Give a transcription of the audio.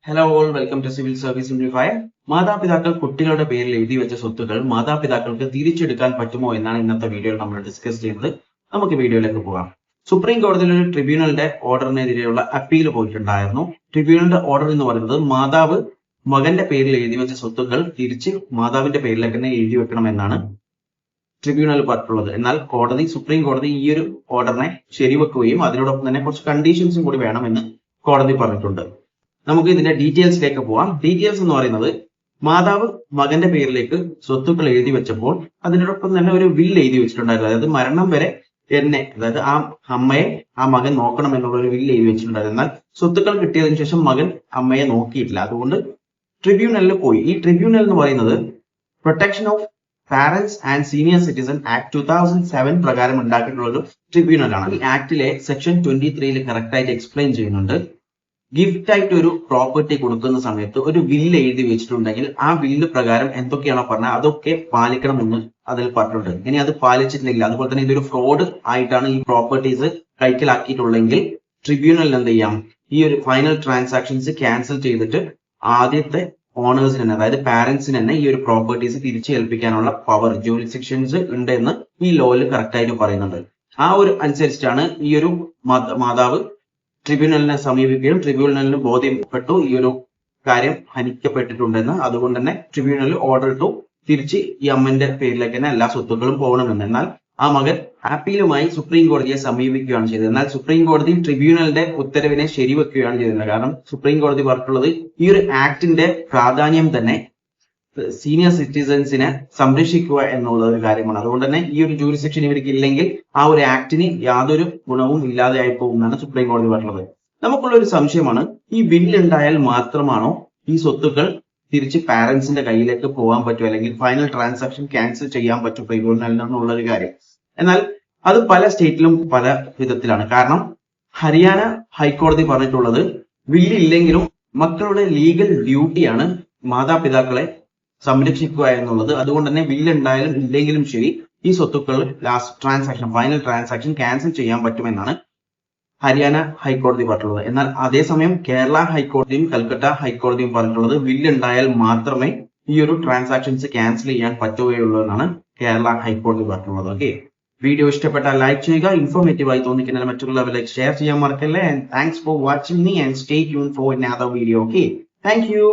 Hello all welcome to civil service simplifier. മാതാപിതാക്കൾ കുട്ടികളുടെ പേരിൽ എഴുതി വെച്ച സ്വത്തുക്കൾ മാതാപിതാക്കൾക്ക് തിരിച്ചെടുക്കാൻ പറ്റുമോ എന്നാണ് ഇന്നത്തെ വീഡിയോയിൽ നമ്മൾ ഡിസ്കസ് ചെയ്യുന്നത്. നമുക്ക് വീഡിയോയിലേക്ക് പോകാം. സുപ്രീം കോടതിയിൽ ഒരു ട്രിബ്യൂണലിന്റെ ഓർഡറിനെതിരെയുള്ള അപ്പീൽ പോയിട്ടുണ്ടായിരുന്നു. ട്രിബ്യൂണലിന്റെ ഓർഡർ എന്ന് പറയുന്നത് മാതാവ് മകന്റെ പേരിൽ എഴുതി വെച്ച സ്വത്തുക്കൾ തിരിച്ച് മാതാവിന്റെ പേരിലേക്ക് തന്നെ എഴുതി വെക്കണമെന്നാണ് ട്രിബ്യൂണൽ പറഞ്ഞിട്ടുള്ളത്. എന്നാൽ സുപ്രീം കോടതി ഈ ഒരു ഓർഡറിനെ ശരിവെക്കുകയും അതിനോടൊപ്പം തന്നെ കുറച്ച് കണ്ടീഷൻസും കൂടി വേണമെന്ന് കോടതി പറഞ്ഞിട്ടുണ്ട്. നമുക്ക് ഇതിന്റെ ഡീറ്റെയിൽസിലേക്ക് പോവാം. ഡീറ്റെയിൽസ് എന്ന് പറയുന്നത്, മാതാവ് മകന്റെ പേരിലേക്ക് സ്വത്തുക്കൾ എഴുതി വെച്ചപ്പോൾ അതിനോടൊപ്പം തന്നെ ഒരു വില്ല് എഴുതി വെച്ചിട്ടുണ്ടായിരുന്നു. അതായത് മരണം വരെ അതായത് ആ അമ്മയെ ആ മകൻ നോക്കണം എന്നുള്ള ഒരു വില്ല് എഴുതി വെച്ചിട്ടുണ്ടായിരുന്നു. എന്നാൽ സ്വത്തുക്കൾ കിട്ടിയതിനു ശേഷം മകൻ അമ്മയെ നോക്കിയിട്ടില്ല. അതുകൊണ്ട് ട്രിബ്യൂണലിൽ പോയി. ഈ ട്രിബ്യൂണൽ എന്ന് പറയുന്നത് protection of parents and senior citizen act 2007 പ്രകാരം ഉണ്ടാക്കിയിട്ടുള്ള ഒരു ട്രിബ്യൂണലാണ്. ഈ ആക്ടിലെ സെക്ഷൻ 23 കറക്റ്റ് ആയിട്ട് എക്സ്പ്ലെയിൻ ചെയ്യുന്നുണ്ട്. ഗിഫ്റ്റ് ആയിട്ട് ഒരു പ്രോപ്പർട്ടി കൊടുക്കുന്ന സമയത്ത് ഒരു വില്ല് എഴുതി വെച്ചിട്ടുണ്ടെങ്കിൽ ആ വില്ല് പ്രകാരം എന്തൊക്കെയാണോ പറഞ്ഞത് അതൊക്കെ പാലിക്കണമെന്ന് അതിൽ പറഞ്ഞിട്ടുണ്ട്. ഇനി അത് പാലിച്ചിട്ടില്ലെങ്കിൽ, അതുപോലെ തന്നെ ഇതൊരു ഫ്രോഡ് ആയിട്ടാണ് ഈ പ്രോപ്പർട്ടീസ് കൈക്കലാക്കിയിട്ടുള്ളെങ്കിൽ ട്രിബ്യൂണലിന് എന്ത് ചെയ്യാം, ഈ ഒരു ഫൈനൽ ട്രാൻസാക്ഷൻസ് ക്യാൻസൽ ചെയ്തിട്ട് ആദ്യത്തെ ഓണേഴ്സിന് തന്നെ, അതായത് പാരന്റ്സിന് തന്നെ ഈ ഒരു പ്രോപ്പർട്ടീസ് തിരിച്ചേൽപ്പിക്കാനുള്ള പവർ ജൂറിസ്ഡിക്ഷൻസ് ഉണ്ട് എന്ന് ഈ ലോയിൽ കറക്റ്റ് ആയിട്ട് പറയുന്നുണ്ട്. ആ ഒരു അനുസരിച്ചിട്ടാണ് ഈ ഒരു മാതാവ് ട്രിബ്യൂണലിനെ സമീപിക്കുകയും ട്രിബ്യൂണലിന് ബോധ്യപ്പെട്ടു ഈ ഒരു കാര്യം ഹനിക്കപ്പെട്ടിട്ടുണ്ടെന്ന്. അതുകൊണ്ട് തന്നെ ട്രിബ്യൂണൽ ഓർഡർ ഇട്ടു തിരിച്ച് ഈ അമ്മന്റെ പേരിലേക്ക് തന്നെ എല്ലാ സ്വത്തുക്കളും പോകണമെന്ന്. എന്നാൽ ആ മകൻ അപ്പീലുമായി സുപ്രീം കോടതിയെ സമീപിക്കുകയാണ് ചെയ്തത്. എന്നാൽ സുപ്രീം കോടതി ട്രിബ്യൂണലിന്റെ ഉത്തരവിനെ ശരിവെക്കുകയാണ് ചെയ്തത്. കാരണം സുപ്രീം കോടതി പറഞ്ഞിട്ടുള്ളത് ഈ ഒരു ആക്ടിന്റെ പ്രാധാന്യം തന്നെ സീനിയർ സിറ്റിസൺസിനെ സംരക്ഷിക്കുക എന്നുള്ള ഒരു കാര്യമാണ്. അതുകൊണ്ട് തന്നെ ഈ ഒരു ജൂറിസ്ഡിക്ഷൻ ഇവർക്ക് ഇല്ലെങ്കിൽ ആ ഒരു ആക്ടിന് യാതൊരു ഗുണവും ഇല്ലാതെയായി പോകുമെന്നാണ് സുപ്രീം കോടതി പറഞ്ഞത്. നമുക്കുള്ള ഒരു സംശയമാണ്, ഈ ബില്ല് ഉണ്ടായാൽ മാത്രമാണോ ഈ സ്വത്തുക്കൾ തിരിച്ച് പാരന്റ്സിന്റെ കയ്യിലേക്ക് പോകാൻ പറ്റും, അല്ലെങ്കിൽ ഫൈനൽ ട്രാൻസാക്ഷൻ ക്യാൻസൽ ചെയ്യാൻ പറ്റും ട്രിബ്യൂണലിൽ എന്നുള്ള ഒരു കാര്യം. എന്നാൽ അത് പല സ്റ്റേറ്റിലും പല വിധത്തിലാണ്. കാരണം ഹരിയാന ഹൈക്കോടതി പറഞ്ഞിട്ടുള്ളത് ബില്ല് ഇല്ലെങ്കിലും മക്കളുടെ ലീഗൽ ഡ്യൂട്ടിയാണ് മാതാപിതാക്കളെ സംരക്ഷിക്കുക എന്നുള്ളത്. അതുകൊണ്ട് തന്നെ ബില്ല് ഉണ്ടായാലും ഇല്ലെങ്കിലും ശരി ഈ സ്വത്തുക്കൾ last transaction final transaction cancel ചെയ്യാൻ പറ്റുമെന്നാണ് ഹരിയാന ഹൈക്കോടതി പറഞ്ഞിട്ടുള്ളത്. എന്നാൽ അതേസമയം കേരള ഹൈക്കോടതിയും കൽക്കട്ട ഹൈക്കോടതിയും പറഞ്ഞിട്ടുള്ളത് ബില്ല് ഉണ്ടായാൽ മാത്രമേ ഈ ഒരു ട്രാൻസാക്ഷൻസ് ക്യാൻസൽ ചെയ്യാൻ പറ്റുകയുള്ളൂ എന്നാണ് കേരള ഹൈക്കോടതി പറഞ്ഞിട്ടുള്ളത്. ഓക്കെ, വീഡിയോ ഇഷ്ടപ്പെട്ടാൽ ലൈക്ക് ചെയ്യുക. ഇൻഫോർമേറ്റീവ് ആയി തോന്നിക്കുന്ന മറ്റുള്ളവരിലേക്ക് ഷെയർ ചെയ്യാൻ മറക്കല്ലേ. And thanks for watching me and stay tune for another video. Okay, thank you.